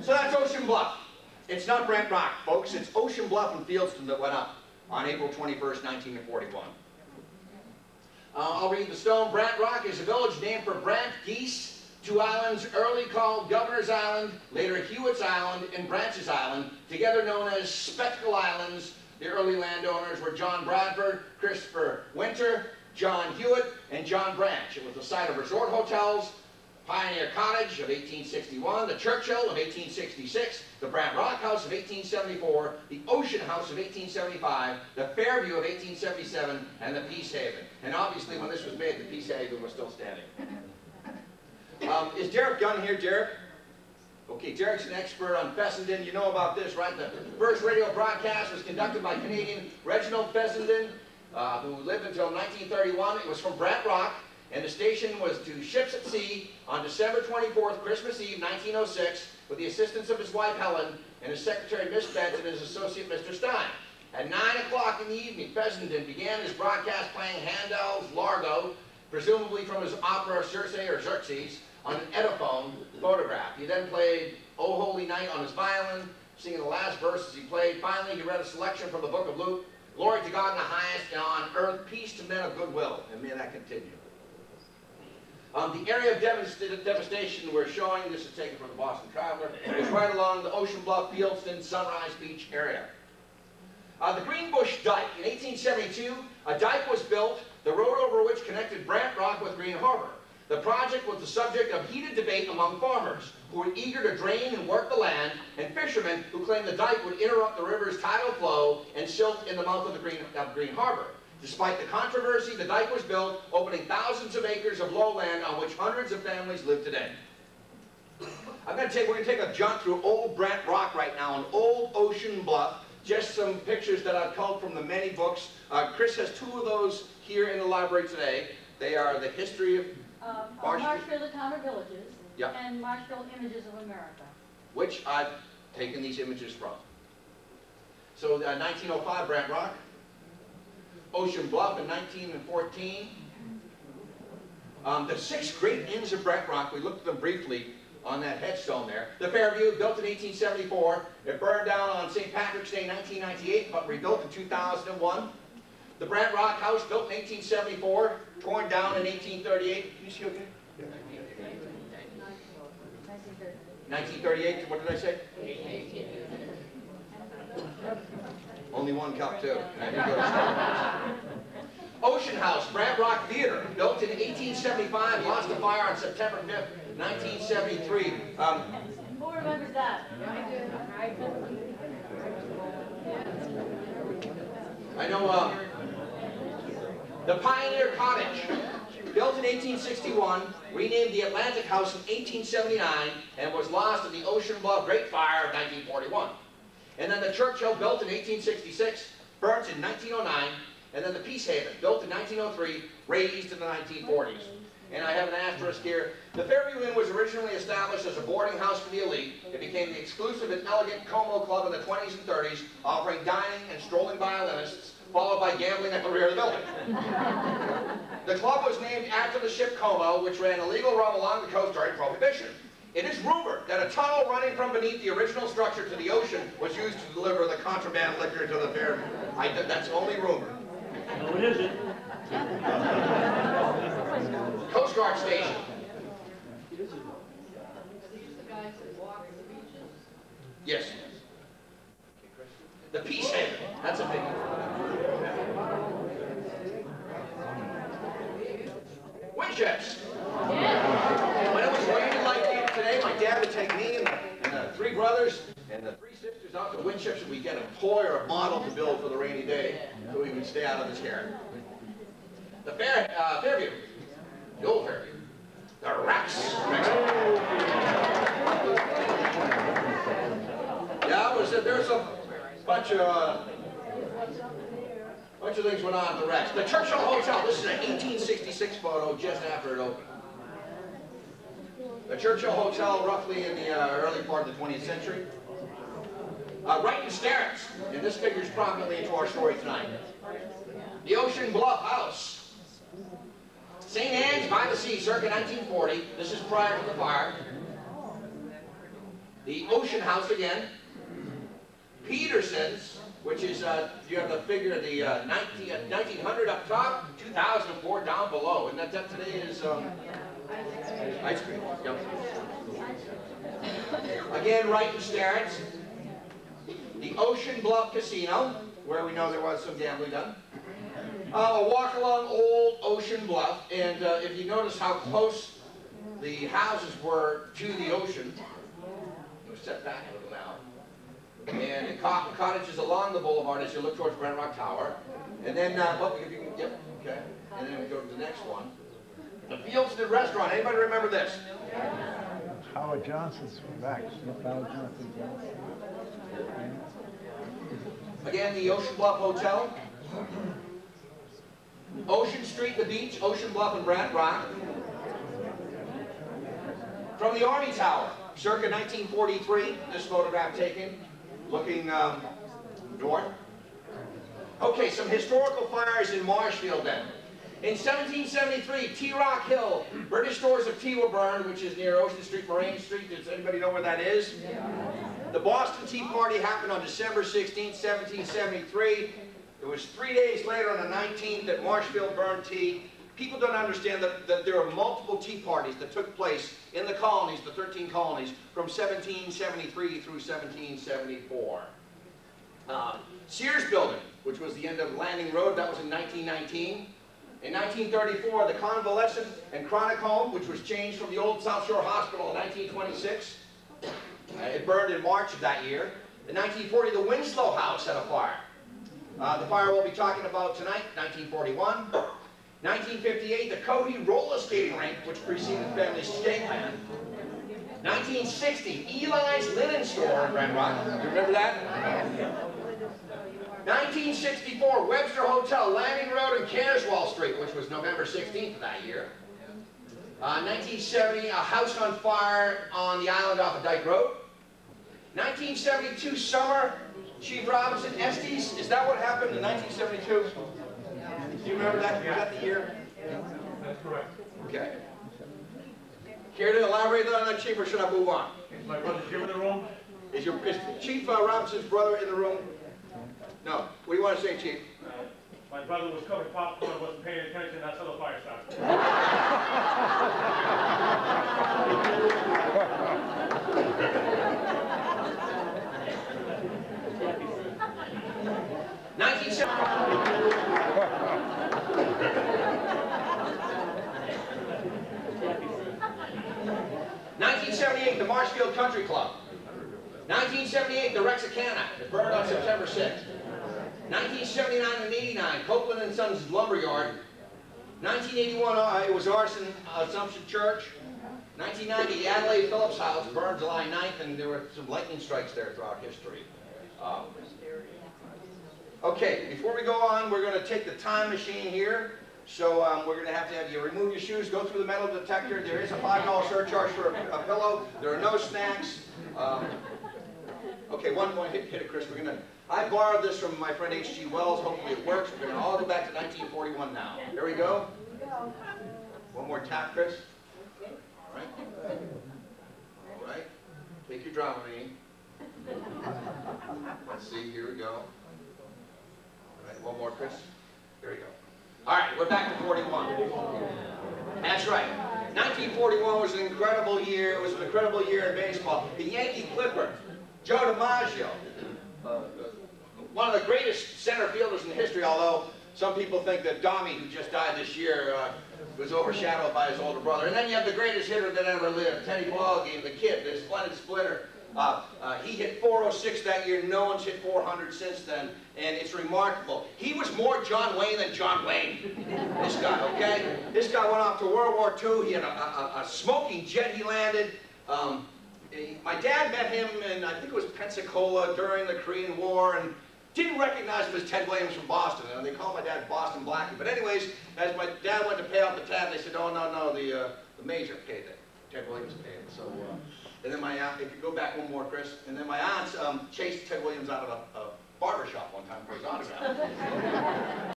So that's Ocean Bluff. It's not Brant Rock, folks. It's Ocean Bluff and Fieldston that went up on April 21st, 1941. I'll read the stone. Brant Rock is a village named for Brant geese, two islands early called Governor's Island, later Hewitt's Island and Branch's Island, together known as Spectacle Islands. The early landowners were John Bradford, Christopher Winter, John Hewitt, and John Branch. It was the site of resort hotels, Pioneer Cottage of 1861, the Churchill of 1866, the Brant Rock House of 1874, the Ocean House of 1875, the Fairview of 1877, and the Peace Haven. And obviously when this was made, the Peace Haven was still standing. Is Derek Gunn here, Derek? Okay, Derek's an expert on Fessenden. You know about this, right? The first radio broadcast was conducted by Canadian Reginald Fessenden, who lived until 1931. It was from Brant Rock, and the station was to ships at sea on December 24th, Christmas Eve, 1906, with the assistance of his wife Helen and his secretary Miss Bent and his associate Mr. Stein. At 9 o'clock in the evening, Fessenden began his broadcast playing Handel's Largo, presumably from his opera Circe or Xerxes, on an Edophone photograph. He then played O Holy Night on his violin, singing the last verses he played. Finally, he read a selection from the book of Luke, Glory to God in the highest, and on earth peace to men of goodwill. And may that continue. The area of devastation we're showing, this is taken from the Boston Traveler, is right along the Ocean Bluff, Fieldston, Sunrise Beach area. The Greenbush Dyke. In 1872, a dike was built, the road over which connected Brant Rock with Green Harbor. The project was the subject of heated debate among farmers who were eager to drain and work the land, and fishermen who claimed the dike would interrupt the river's tidal flow and silt in the mouth of the Green Harbor. Despite the controversy, the dike was built, opening thousands of acres of lowland on which hundreds of families live today. We're going to take a jaunt through old Brant Rock right now, an old Ocean Bluff. Just some pictures that I've culled from the many books. Chris has two of those here in the library today. They are the history of Marshfield, the Town of Villages, yep, and Marshfield Images of America, which I've taken these images from. So 1905 Brant Rock, Ocean Bluff in 1914. The 6 great inns of Brant Rock, we looked at them briefly on that headstone there. The Fairview, built in 1874. It burned down on St. Patrick's Day 1998, but rebuilt in 2001. The Brant Rock House, built in 1874, torn down in 1838. Can you see okay? 1938, what did I say? Only one cup, too. Ocean House, Brant Rock Theater, built in 1875, lost to fire on September 5th, 1973. Who remembers that? I know the Pioneer Cottage, built in 1861, renamed the Atlantic House in 1879, and was lost in the Ocean Bluff Great Fire of 1941. And then the Churchill, built in 1866, burnt in 1909, and then the Peace Haven, built in 1903, razed in the 1940s. And I have an asterisk here. The Fairview Inn was originally established as a boarding house for the elite. It became the exclusive and elegant Como Club in the 20s and 30s, offering dining and strolling violinists, followed by gambling at the rear of the building. The club was named after the ship Como, which ran illegal rum along the coast during Prohibition. It is rumored that a tunnel running from beneath the original structure to the ocean was used to deliver the contraband liquor to the Fairview. That's only rumor. No, it isn't. Coast Guard Station. Yes. The Peace Haven. That's a big one. Windships. When it was raining like today, my dad would take me and the 3 brothers and the 3 sisters out to Windships, and we'd get a toy or a model to build for the rainy day so we could stay out of the scare. The Fairview. The old Fairview. The Rex. Yeah, there's a bunch of things went on at the Rex. The Churchill Hotel. This is an 1866 photo just after it opened. The Churchill Hotel, roughly in the early part of the 20th century. Right in Sterrett, and this figures prominently into our story tonight. The Ocean Bluff House. St. Anne's by the Sea, circa 1940. This is prior to the fire. The Ocean House again. Peterson's, which is, you have the figure, the 1900 up top, 2004 down below. And that today is ice cream. Yep. Again, Wright and Sterrett's. The Ocean Bluff Casino, where we know there was some gambling done. A walk along Old Ocean Bluff, and if you notice how close the houses were to the ocean, we'll step back a little now. And the cottages along the boulevard as you look towards Brant Rock Tower. And then, if you can, yep, okay. And then we go to the next one. The Fieldston Restaurant. Anybody remember this? Howard Johnson's back. Howard Johnson. Again, the Ocean Bluff Hotel. Ocean Street, the beach, Ocean Bluff and Brant Rock. From the Army Tower, circa 1943, this photograph taken, looking north. Okay, some historical fires in Marshfield then. In 1773, Tea Rock Hill, British stores of tea were burned, which is near Ocean Street, Moraine Street. Does anybody know where that is? Yeah. The Boston Tea Party happened on December 16, 1773. It was 3 days later on the 19th that Marshfield burned tea. People don't understand that there are multiple tea parties that took place in the colonies, the 13 colonies, from 1773 through 1774. Sears Building, which was the end of Landing Road, that was in 1919. In 1934, the Convalescent and Chronic Home, which was changed from the old South Shore Hospital in 1926. It burned in March of that year. In 1940, the Winslow House had a fire. The fire we'll be talking about tonight, 1941. 1958, the Cohee Roller Skating Rink, which preceded Family Skateland. 1960, Eli's Linen Store in Brant Rock. Do you remember that? 1964, Webster Hotel, Landing Road and Carswell Street, which was November 16th of that year. 1970, a house on fire on the island off of Dyke Road. 1972, summer, Chief Robinson, Estes. Is that what happened in 1972? Do you remember that? Was that the year? That's correct. Okay. Care to elaborate on that, Chief, or should I move on? Is my brother Jim in the room? Is Chief Robinson's brother in the room? No. What do you want to say, Chief? My brother was cooking popcorn, wasn't paying attention, that's how the fire started. 1978, the Marshfield Country Club. 1978, the Rexicana. It burned on September 6th. 1979 and 89, Copeland and Sons Lumberyard. 1981, it was arson, Assumption Church. 1990, the Adelaide Phillips House burned July 9th, and there were some lightning strikes there throughout history. Okay, before we go on, we're going to take the time machine here. So we're going to have you remove your shoes, go through the metal detector. There is a $5 surcharge for a pillow. There are no snacks. Okay, one point, hit it, Chris. I borrowed this from my friend H.G. Wells. Hopefully it works. We're going to all go back to 1941 now. Here we go. One more tap, Chris. All right. All right. Take your Dramamine. Let's see. Here we go. All right. One more, Chris. Here we go. All right. We're back to 41. That's right. 1941 was an incredible year. It was an incredible year in baseball. The Yankee Clipper, Joe DiMaggio, one of the greatest center fielders in history, although some people think that Dommy, who just died this year, was overshadowed by his older brother. And then you have the greatest hitter that ever lived, Teddy Ballgame, the kid, the splendid splitter. He hit 406 that year. No one's hit 400 since then, and it's remarkable. He was more John Wayne than John Wayne, this guy, okay? This guy went off to World War II. He had a smoking jet he landed. My dad met him in, I think it was Pensacola during the Korean War, and didn't recognize him as Ted Williams from Boston. And they called my dad Boston Blackie. But anyways, as my dad went to pay off the tab, they said, oh, no, the major paid it. Ted Williams paid it. So, and then my aunt, if you go back one more, Chris, and then my aunt chased Ted Williams out of a barber shop one time for his autograph.